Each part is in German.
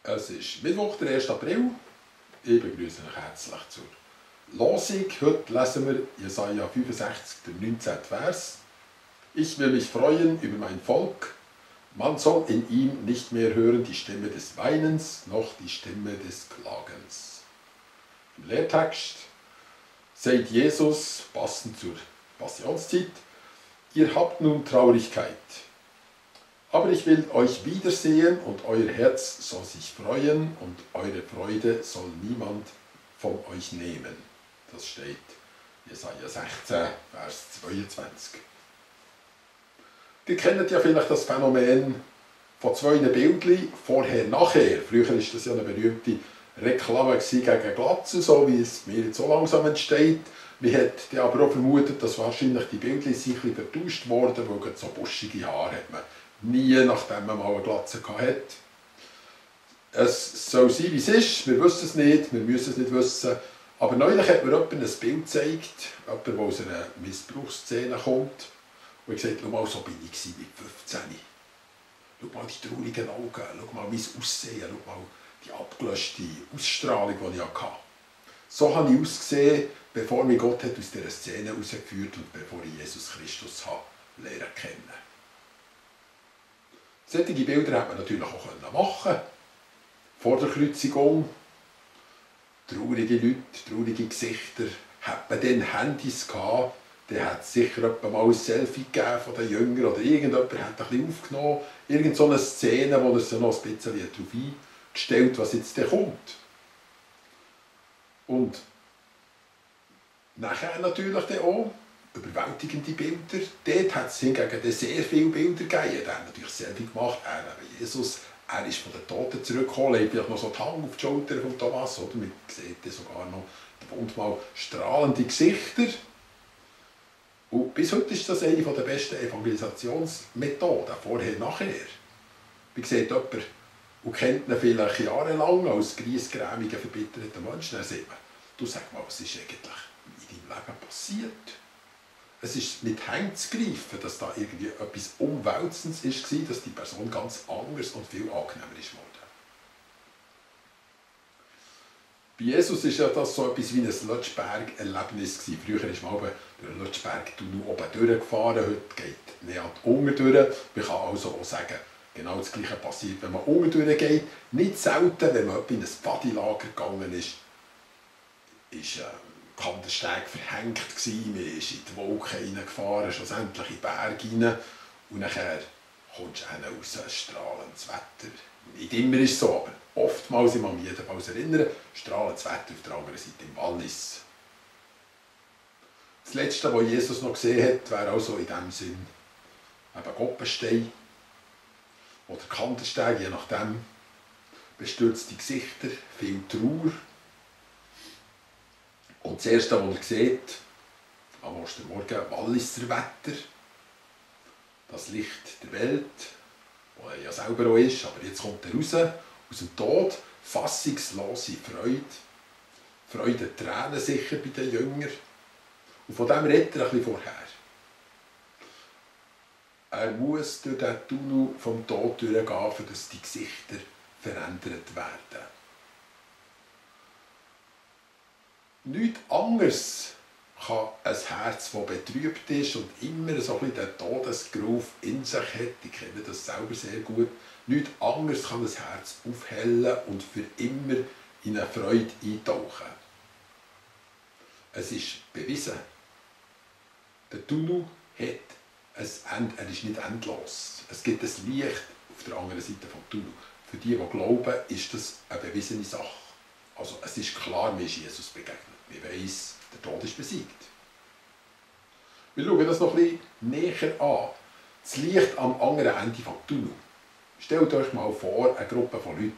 Es ist Mittwoch, der 1. April. Ich begrüße euch herzlich zur Losung. Heute lesen wir Jesaja 65, der 19. Vers. Ich will mich freuen über mein Volk. Man soll in ihm nicht mehr hören die Stimme des Weinens, noch die Stimme des Klagens. Im Lehrtext sagt Jesus, passend zur Passionszeit, ihr habt nun Traurigkeit. Aber ich will euch wiedersehen und euer Herz soll sich freuen und eure Freude soll niemand von euch nehmen. Das steht Jesaja 16, Vers 22. Ihr kennt ja vielleicht das Phänomen von zwei Bildchen, vorher, nachher. Früher war das ja eine berühmte Reklame gegen Glatzen, so wie es mir jetzt so langsam entsteht. Man hat ja aber auch vermutet, dass wahrscheinlich die Bildchen ein bisschen vertauscht wurden, weil so buschige Haare hat man nie, nachdem man mal eine Glatze hatte. Es soll sein, wie es ist. Wir wissen es nicht, wir müssen es nicht wissen. Aber neulich hat mir jemand ein Bild gezeigt, jemand, der aus einer Missbrauchsszene kommt. Und ich gesagt, schau mal, so bin ich mit 15. Schau mal die traurigen Augen, schau mal mein Aussehen, schau mal die abgelöschte Ausstrahlung, die ich hatte. So habe ich ausgesehen, bevor mich Gott aus dieser Szene herausgeführt und bevor ich Jesus Christus lernen kennen. Solche Bilder hätte man natürlich auch machen. Vor der Kreuzigung. Traurige Leute, traurige Gesichter. Hat man dann Handys gehabt, dann hat es sicher mal ein Selfie gegeben von den Jüngern oder irgendjemand hat ein bisschen aufgenommen. Irgend so eine Szene, wo er sich noch ein bisschen darauf eingestellt, was jetzt kommt. Und nachher natürlich dann auch überwältigende Bilder. Dort hat es hingegen sehr viele Bilder gegeben. Er hat natürlich Selfie gemacht, Jesus. Er ist von den Toten zurückgekommen, legt vielleicht noch so die Hand auf die Schulter von Thomas. Oder? Man sieht sogar noch mal strahlende Gesichter. Und bis heute ist das eine der besten Evangelisationsmethoden, vorher, nachher. Wie sieht jemand und kennt ihn vielleicht jahrelang als griesgrämigen, verbitterten Menschen, dann sieht man, du sag mal, was ist eigentlich in deinem Leben passiert? Es ist mit Hängen zu greifen, dass da irgendwie etwas Umwälzendes war, dass die Person ganz anders und viel angenehmer ist worden. Bei Jesus war ja das so etwas wie ein Lötschberg-Erlebnis. Früher ist man durch den Lötschberg-Tunnel oben durchgefahren, heute geht näher unten durch. Man kann also auch sagen, genau das Gleiche passiert, wenn man unten durchgeht. Nicht selten, wenn man in ein Pfadilager gegangen ist Kandersteg verhängt gewesen, man ist in die Wolken hineingefahren, schlussendlich in den Berg hinein und nachher kommst du raus, strahlendes Wetter. Nicht immer ist es so, aber oftmals, ich kann mich jedenfalls erinnern, strahlendes Wetter auf der anderen Seite im Wallis. Das Letzte, was Jesus noch gesehen hat, wäre also in dem Sinn eben Goppenstein oder Kandersteg, je nachdem, bestürzte Gesichter, viel Trauer. Und das Erste, was er sieht, am Ostermorgen, Walliser Wetter, das Licht der Welt, wo er ja selber auch ist, aber jetzt kommt er raus, aus dem Tod, fassungslose Freude, Freude, Tränen sicher bei den Jüngern. Und von dem redet er ein bisschen vorher. Er muss durch den Tunnel vom Tod durchgehen, dass die Gesichter verändert werden. Nichts anderes kann ein Herz, das betrübt ist und immer so ein bisschen den Todesgeruf in sich hat, ich kenne das selber sehr gut, nichts anderes kann ein Herz aufhellen und für immer in eine Freude eintauchen. Es ist bewiesen, der Tunnel hat ein Ende, er ist nicht endlos. Es gibt ein Licht auf der anderen Seite des Tunnels. Für die glauben, ist das eine bewiesene Sache. Also es ist klar, mir ist Jesus begegnet. Wir weiss, der Tod ist besiegt. Wir schauen das noch ein bisschen näher an. Das Licht am anderen Ende des Tunnels. Stellt euch mal vor, eine Gruppe von Leuten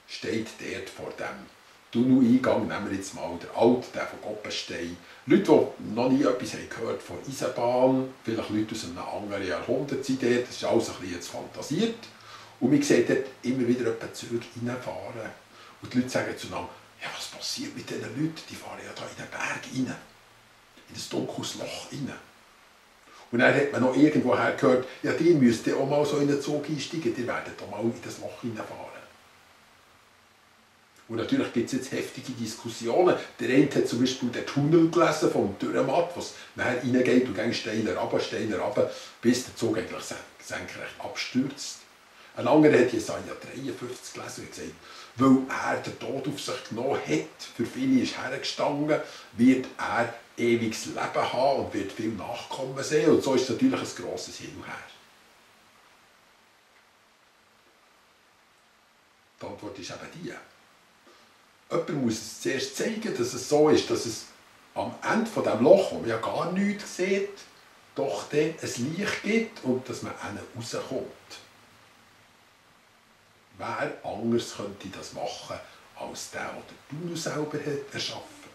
steht dort vor dem Tunneleingang. Nehmen wir jetzt mal den Alten, den von Goppenstein. Leute, die noch nie etwas gehört von Eisenbahn, vielleicht Leute aus einem anderen Jahrhundert sind dort. Das ist alles ein bisschen jetzt fantasiert. Und man sieht dort immer wieder Züge reinfahren. Und die Leute sagen zueinander, ja, was passiert mit diesen Leuten? Die fahren ja da in den Berg rein, in ein dunkles Loch rein. Und dann hat man noch irgendwoher gehört, ja, die müsst auch mal so in den Zug einsteigen, die werden auch mal in das Loch reinfahren. Und natürlich gibt es jetzt heftige Diskussionen. Der eine hat zum Beispiel den Tunnel gelesen vom Dürrematt, was nachher reingeht und geht steiler runter, bis der Zug eigentlich senkrecht abstürzt. Ein anderer hat Jesaja 53 gelesen und gesagt, weil er den Tod auf sich genommen hat, für viele ist hergestanden, wird er ewiges Leben haben und wird viel Nachkommen sehen. Und so ist es natürlich ein grosses Hin und Her. Die Antwort ist eben die. Jemand muss es zuerst zeigen, dass es so ist, dass es am Ende von diesem Loch, wo man ja gar nichts sieht, doch dann ein Licht gibt und dass man rauskommt. Wer anders könnte das machen, als der den Tunnel selber hat erschaffen?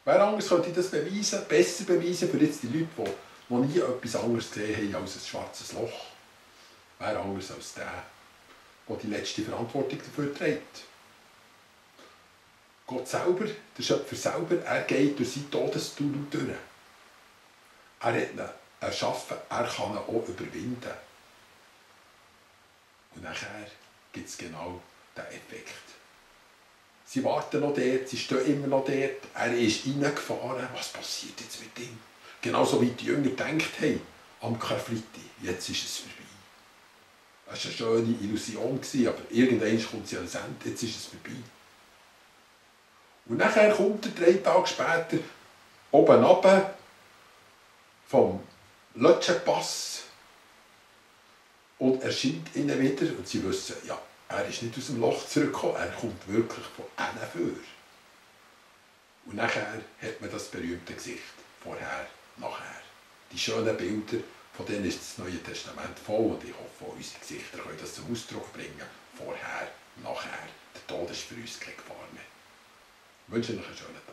Wer anders könnte das beweisen, besser beweisen für jetzt die Leute, die nie etwas anderes gesehen haben als ein schwarzes Loch? Wer anders als der die letzte Verantwortung dafür trägt? Gott selber, der Schöpfer selber, er geht durch seinen Todestunnel durch. Er hat ihn erschaffen, er kann ihn auch überwinden. Und nachher gibt es genau diesen Effekt. Sie warten noch dort, sie stehen immer noch dort, er ist reingefahren. Was passiert jetzt mit ihm? Genauso wie die Jünger gedacht haben, am Karfreitag, jetzt ist es vorbei. Es war eine schöne Illusion, aber irgendwann kommt sie ans Ende, jetzt ist es vorbei. Und nachher kommt er 3 Tage später oben runter vom Lötschenpass und erscheint ihnen wieder. Und sie wissen, ja, er ist nicht aus dem Loch zurückgekommen, er kommt wirklich von innen vor. Und nachher hat man das berühmte Gesicht, vorher, nachher. Die schönen Bilder, von denen ist das Neue Testament voll und ich hoffe, unsere Gesichter können das zum Ausdruck bringen. Vorher, nachher. Der Tod ist für uns keine Gefahr mehr. Ich wünsche euch einen schönen Tag.